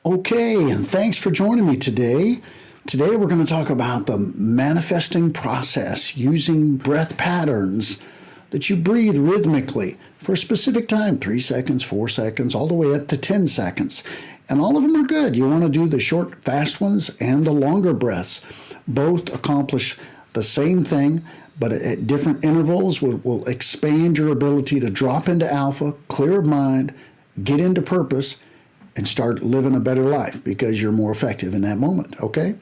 Okay, and thanks for joining me today. Today we're going to talk about the manifesting process using breath patterns that you breathe rhythmically for a specific time, 3 seconds, 4 seconds, all the way up to 10 seconds. And all of them are good. You want to do the short, fast ones and the longer breaths. Both accomplish the same thing, but at different intervals will expand your ability to drop into alpha, clear of mind, get into purpose, and start living a better life because you're more effective in that moment, okay?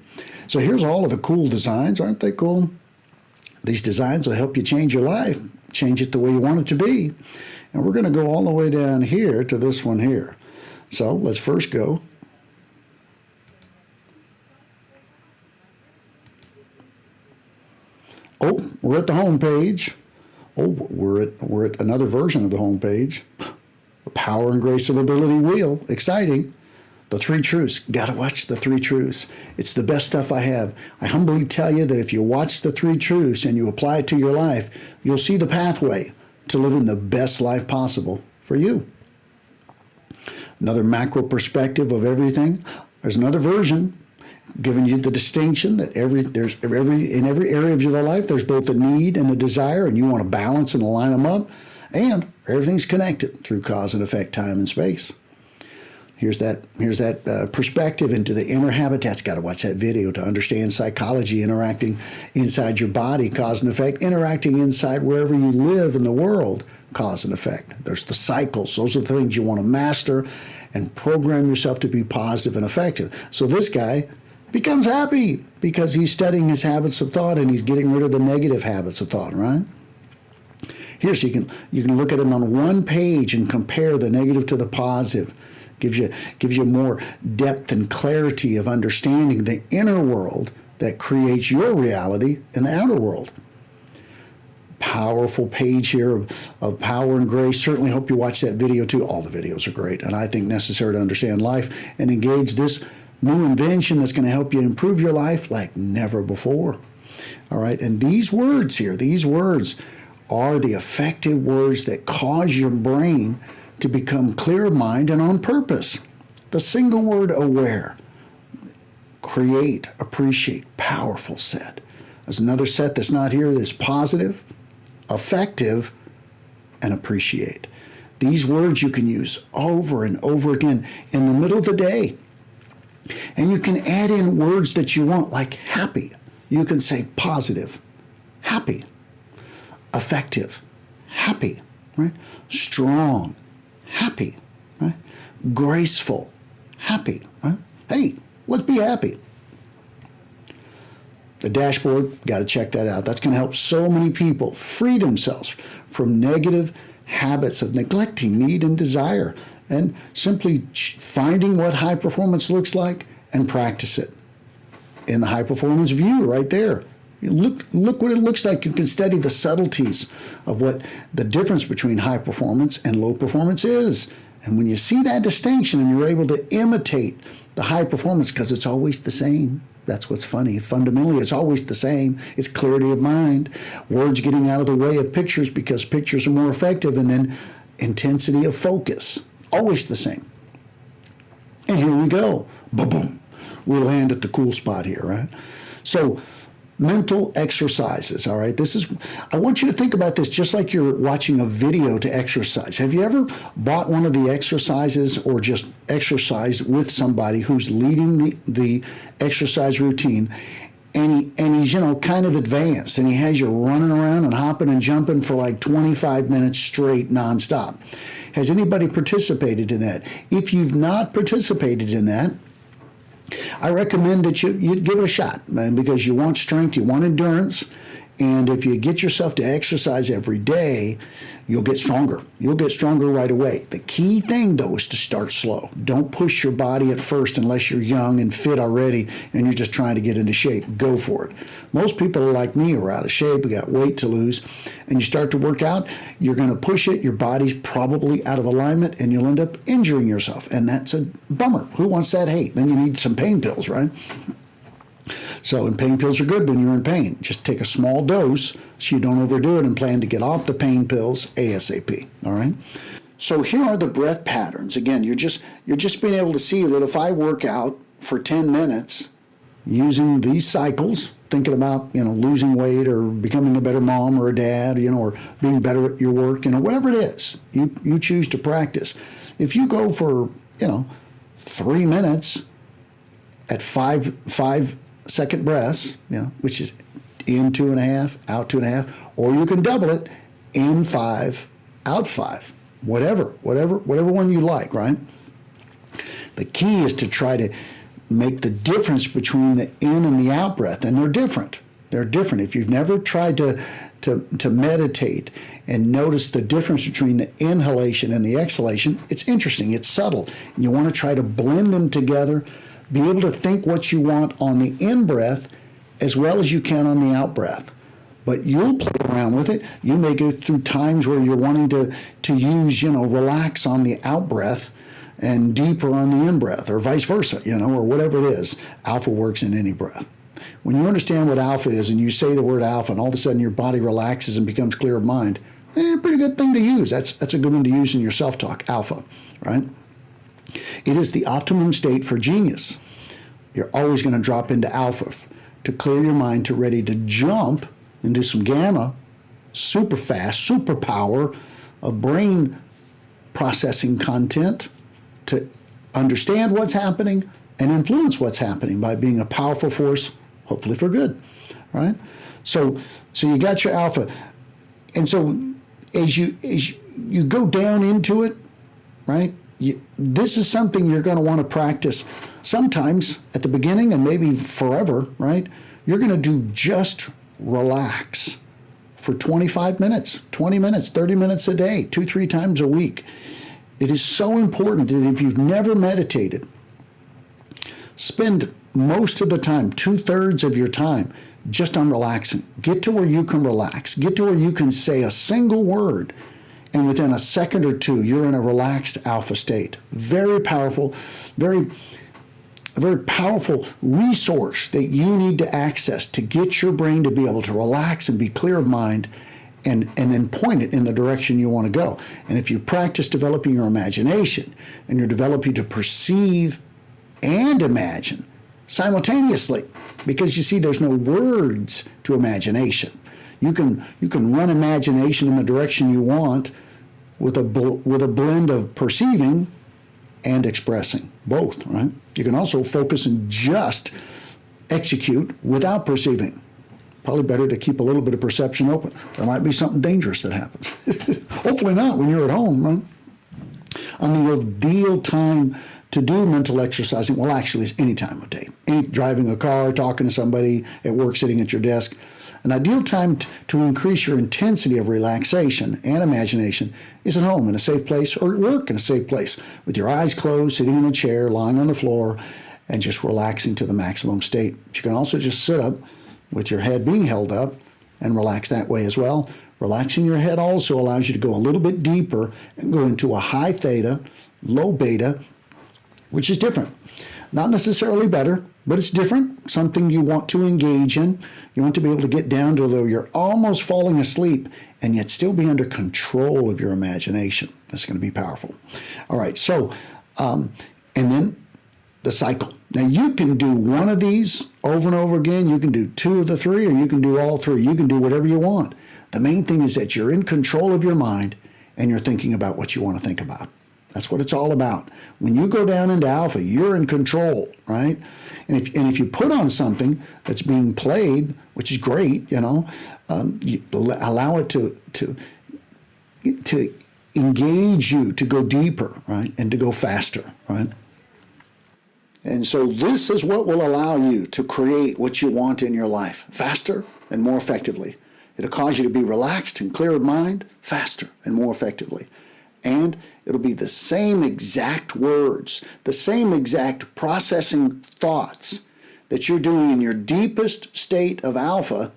So here's all of the cool designs. Aren't they cool? These designs will help you change your life, change it the way you want it to be. And we're going to go all the way down here to this one here. So let's first go. Oh, we're at the home page. Oh, we're at another version of the home page. The Power and Grace of Ability wheel. Exciting. The 3 Truths. Got to watch the 3 Truths. It's the best stuff I have. I humbly tell you that if you watch the 3 Truths and you apply it to your life, you'll see the pathway to living the best life possible for you. Another macro perspective of everything. There's another version giving you the distinction that in every area of your life, there's both a need and a desire, and you want to balance and align them up. And everything's connected through cause and effect, time and space. Here's that perspective into the inner habitats. Got to watch that video to understand psychology interacting inside your body, cause and effect, interacting inside wherever you live in the world, cause and effect. There's the cycles. Those are the things you want to master and program yourself to be positive and effective. So this guy becomes happy because he's studying his habits of thought and he's getting rid of the negative habits of thought, right? Here, so you can look at them on one page and compare the negative to the positive. Gives you more depth and clarity of understanding the inner world that creates your reality in the outer world. Powerful page here of power and grace. Certainly hope you watch that video too. All the videos are great and I think necessary to understand life and engage this new invention that's going to help you improve your life like never before. All right, and these words here, these words are the effective words that cause your brain to become clear of mind and on purpose. The single word aware. Create, appreciate, powerful set. There's another set that's not here that's positive, effective, and appreciate. These words you can use over and over again in the middle of the day. And you can add in words that you want, like happy. You can say positive, happy, effective, happy, right? Strong, happy, right? Graceful, happy, right? Hey, let's be happy. The dashboard, got to check that out. That's going to help so many people free themselves from negative habits of neglecting need and desire and simply finding what high performance looks like and practice it. In the high performance view right there. Look what it looks like. You can study the subtleties of what the difference between high performance and low performance is. And when you see that distinction and you're able to imitate the high performance, because it's always the same. That's what's funny. Fundamentally, it's always the same. It's clarity of mind. Words getting out of the way of pictures because pictures are more effective. And then intensity of focus. Always the same. And here we go. Boom, boom. We'll land at the cool spot here, right? So, mental exercises, all right? I want you to think about this just like you're watching a video to exercise. Have you ever bought one of the exercises or just exercised with somebody who's leading the exercise routine and he's, kind of advanced and he has you running around and hopping and jumping for like 25 minutes straight nonstop? Has anybody participated in that? If you've not participated in that, I recommend that you give it a shot, man, because you want strength, you want endurance, and if you get yourself to exercise every day, you'll get stronger. You'll get stronger right away. The key thing, though, is to start slow. Don't push your body at first unless you're young and fit already and you're just trying to get into shape. Go for it. Most people are like me, are out of shape, we got weight to lose, and you start to work out, you're going to push it, your body's probably out of alignment, and you'll end up injuring yourself, and that's a bummer. Who wants that hate? Then you need some pain pills, right? So, and pain pills are good when you're in pain. Just take a small dose so you don't overdo it and plan to get off the pain pills ASAP, all right? So here are the breath patterns. Again, you're just being able to see that if I work out for 10 minutes using these cycles, thinking about, losing weight or becoming a better mom or a dad, or being better at your work, whatever it is you choose to practice. If you go for, 3 minutes at 5-second breaths, which is in 2.5, out 2.5, or you can double it, in 5, out 5, whatever one you like, right? The key is to try to make the difference between the in and the out breath, and they're different. They're different. If you've never tried to meditate and notice the difference between the inhalation and the exhalation, it's interesting. It's subtle. You want to try to blend them together, be able to think what you want on the in breath as well as you can on the out breath. But you'll play around with it. You may go through times where you're wanting to use, relax on the out breath and deeper on the in breath, or vice versa, or whatever it is. Alpha works in any breath. When you understand what alpha is and you say the word alpha and all of a sudden your body relaxes and becomes clear of mind, pretty good thing to use. That's a good one to use in your self-talk, alpha, right? It is the optimum state for genius. You're always going to drop into alpha to clear your mind to ready to jump into some gamma, super fast, superpower of brain processing content to understand what's happening and influence what's happening by being a powerful force, hopefully for good, right? So you got your alpha. And so as you go down into it, right, this is something you're going to want to practice sometimes at the beginning and maybe forever, right? You're going to do just relax for 25 minutes, 20 minutes, 30 minutes a day, 2-3 times a week. It is so important that if you've never meditated, spend most of the time, 2/3 of your time, just on relaxing. Get to where you can relax. Get to where you can say a single word, and within a second or two, you're in a relaxed alpha state. Very powerful, a very powerful resource that you need to access to get your brain to be able to relax and be clear of mind and then point it in the direction you want to go. And if you practice developing your imagination and you're developing to perceive and imagine simultaneously, because you see there's no words to imagination. You can run imagination in the direction you want with a blend of perceiving and expressing, both, right? You can also focus and just execute without perceiving. Probably better to keep a little bit of perception open. There might be something dangerous that happens. Hopefully not when you're at home, right? The ideal time to do mental exercising, well, actually, it's any time of day. Driving a car, talking to somebody at work, sitting at your desk. An ideal time to increase your intensity of relaxation and imagination is at home in a safe place, or at work in a safe place, with your eyes closed, sitting in a chair, lying on the floor, and just relaxing to the maximum state. But you can also just sit up with your head being held up and relax that way as well. Relaxing your head also allows you to go a little bit deeper and go into a high theta, low beta, which is different. Not necessarily better, but it's different, something you want to engage in. You want to be able to get down to where you're almost falling asleep and yet still be under control of your imagination. That's going to be powerful. All right, so, and then the cycle. Now, you can do one of these over and over again. You can do 2 of the 3, or you can do all 3. You can do whatever you want. The main thing is that you're in control of your mind and you're thinking about what you want to think about. That's what it's all about. When you go down into alpha, you're in control, right? And if you put on something that's being played, which is great, you allow it to engage you to go deeper, right, and to go faster, right? And so this is what will allow you to create what you want in your life faster and more effectively. It'll cause you to be relaxed and clear of mind faster and more effectively. And it'll be the same exact words, the same exact processing thoughts that you're doing in your deepest state of alpha.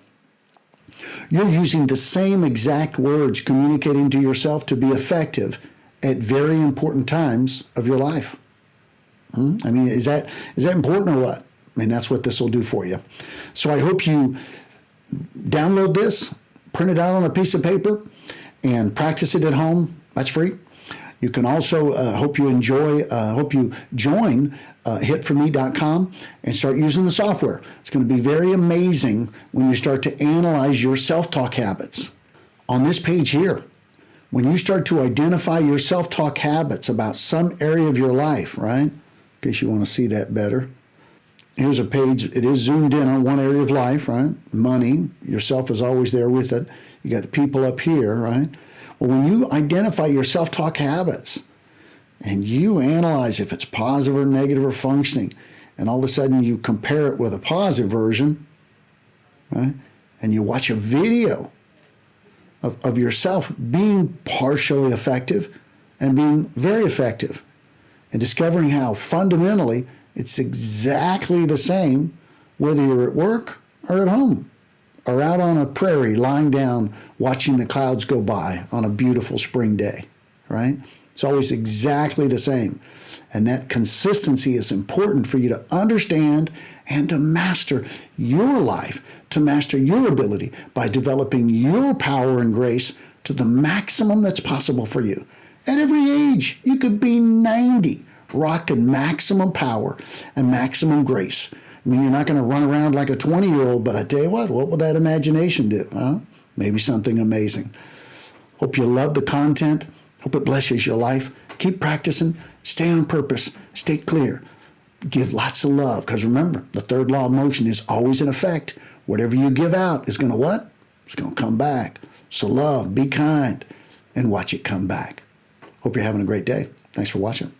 You're using the same exact words communicating to yourself to be effective at very important times of your life. I mean, is that important or what? I mean, that's what this will do for you. So I hope you download this, print it out on a piece of paper, and practice it at home. That's free. You can also hope you join hitforme.com and start using the software. It's going to be very amazing when you start to analyze your self-talk habits. On this page here, when you start to identify your self-talk habits about some area of your life, right? In case you want to see that better. Here's a page, it is zoomed in on one area of life, right? Money, yourself is always there with it. You got the people up here, right? Well, when you identify your self-talk habits and you analyze if it's positive or negative or functioning, and all of a sudden you compare it with a positive version, right? And you watch a video of yourself being partially effective and being very effective and discovering how fundamentally it's exactly the same whether you're at work or at home or out on a prairie lying down watching the clouds go by on a beautiful spring day, right? It's always exactly the same. And that consistency is important for you to understand and to master your life, to master your ability by developing your power and grace to the maximum that's possible for you. At every age, you could be 90, rocking maximum power and maximum grace. I mean, you're not going to run around like a 20-year-old, but I tell you what will that imagination do? Huh? Maybe something amazing. Hope you love the content. Hope it blesses your life. Keep practicing. Stay on purpose. Stay clear. Give lots of love. Because remember, the third law of motion is always in effect. Whatever you give out is going to what? It's going to come back. So love, be kind, and watch it come back. Hope you're having a great day. Thanks for watching.